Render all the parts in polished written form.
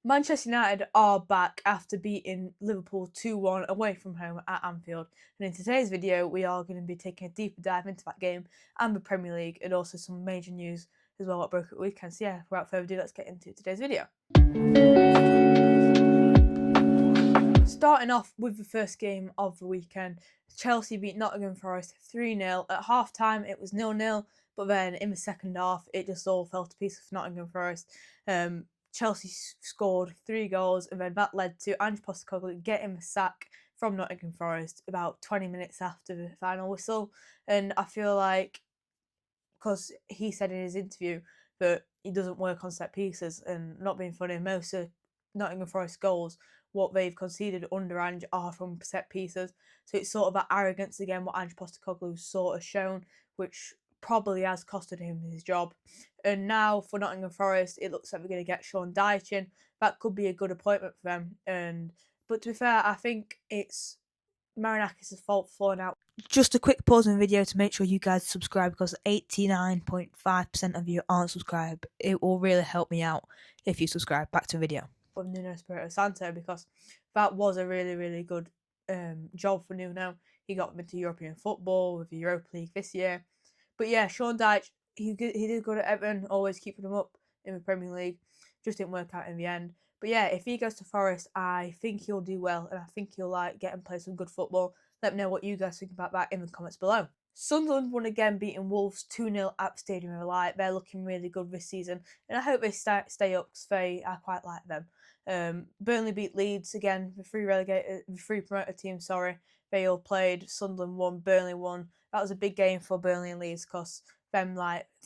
Manchester United are back after beating Liverpool 2-1 away from home at Anfield. And in today's video, we are going to be taking a deeper dive into that game and the Premier League, and also some major news as well what broke at the weekend. So yeah, without further ado, let's get into today's video. Starting off with the first game of the weekend, Chelsea beat Nottingham Forest 3-0. At half time, it was 0-0, but then in the second half, it just all fell to pieces for Nottingham Forest. Chelsea scored 3 goals, and then that led to Ange Postecoglou getting the sack from Nottingham Forest about 20 minutes after the final whistle. And I feel like, because he said in his interview that he doesn't work on set pieces, and not being funny, most of Nottingham Forest goals, what they've conceded under Ange, are from set pieces. So it's sort of that arrogance again, what Ange Postecoglou's sort of shown, which probably has costed him his job. And now for Nottingham Forest, it looks like we're going to get Sean Dyche in. That could be a good appointment for them. But to be fair, I think it's Marinakis' fault for falling out. Just a quick pause in the video to make sure you guys subscribe, because 89.5% of you aren't subscribed. It will really help me out if you subscribe. Back to the video. With Nuno Espirito Santo, because that was a really, really good job for Nuno. He got them into European football with the Europa League this year. But yeah, Sean Dyche, he did good at Everton, always keeping them up in the Premier League. Just didn't work out in the end. But yeah, if he goes to Forest, I think he'll do well, and I think he'll get and play some good football. Let me know what you guys think about that in the comments below. Sunderland won again, beating Wolves 2-0 at the Stadium of Light. They're looking really good this season, and I hope they stay up, because I quite like them. Burnley beat Leeds again, the three promoted team. Sorry, they all played. Sunderland won, Burnley won. That was a big game for Burnley and Leeds, because them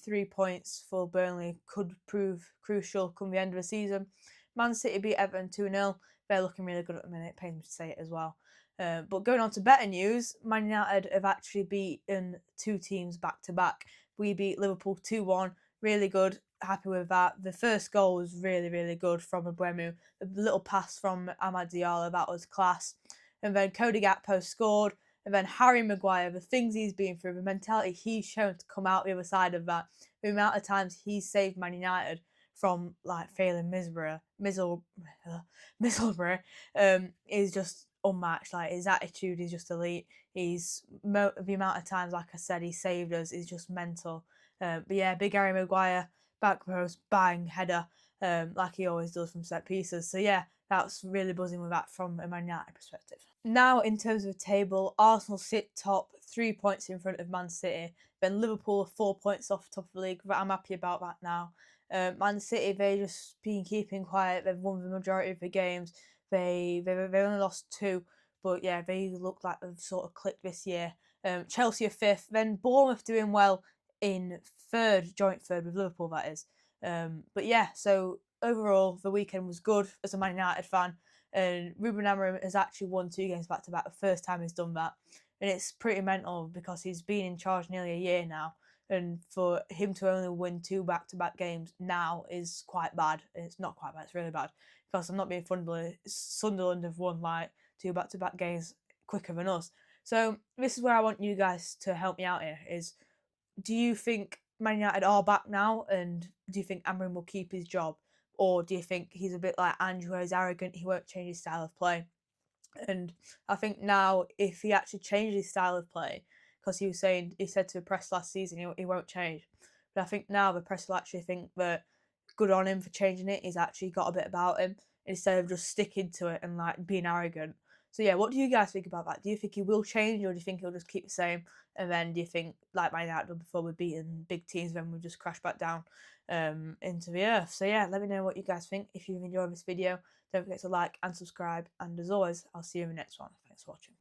3 points for Burnley could prove crucial come the end of the season. Man City beat Everton 2-0. They're looking really good at the minute. Pains me to say it as well. But going on to better news, Man United have actually beaten two teams back to back. We beat Liverpool 2-1. Really good. Happy with that. The first goal was really, really good from Mbeumo. The little pass from Amad Diallo, that was class. And then Cody Gakpo scored. And then Harry Maguire, the things he's been through, the mentality he's shown to come out the other side of that, the amount of times he's saved Man United from failing Middlesbrough, is just unmatched. Like, his attitude is just elite. The amount of times, like I said, he saved us is just mental. But yeah, big Harry Maguire, back post, bang, header, like he always does from set pieces. So yeah, that's really buzzing with that from a Man United perspective. Now, in terms of the table, Arsenal sit top, 3 points in front of Man City. Then Liverpool are 4 points off top of the league. But I'm happy about that now. Man City, they've just been keeping quiet. They've won the majority of the games. They've only lost 2, but yeah, they look like they've sort of clicked this year. Chelsea are 5th. Then Bournemouth doing well in joint third with Liverpool, that is. But yeah, so overall, the weekend was good as a Man United fan. And Ruben Amorim has actually won 2 games back to back, the first time he's done that. And it's pretty mental, because he's been in charge nearly a year now. And for him to only win 2 back to back games now is quite bad. It's not quite bad, it's really bad. Because I'm not being funny, Sunderland have won 2 back to back games quicker than us. So this is where I want you guys to help me out here, is, do you think Man United are back now, and do you think Amorim will keep his job? Or do you think he's a bit like Andrew, where he's arrogant, he won't change his style of play? And I think now, if he actually changed his style of play, because he said to the press last season he won't change. But I think now the press will actually think that good on him for changing it. He's actually got a bit about him, instead of just sticking to it and being arrogant. So yeah, what do you guys think about that? Do you think he will change, or do you think he'll just keep the same? And then do you think, like Man United done before, we're beating big teams, then we just crash back down into the earth? So yeah, let me know what you guys think. If you've enjoyed this video, don't forget to like and subscribe. And as always, I'll see you in the next one. Thanks for watching.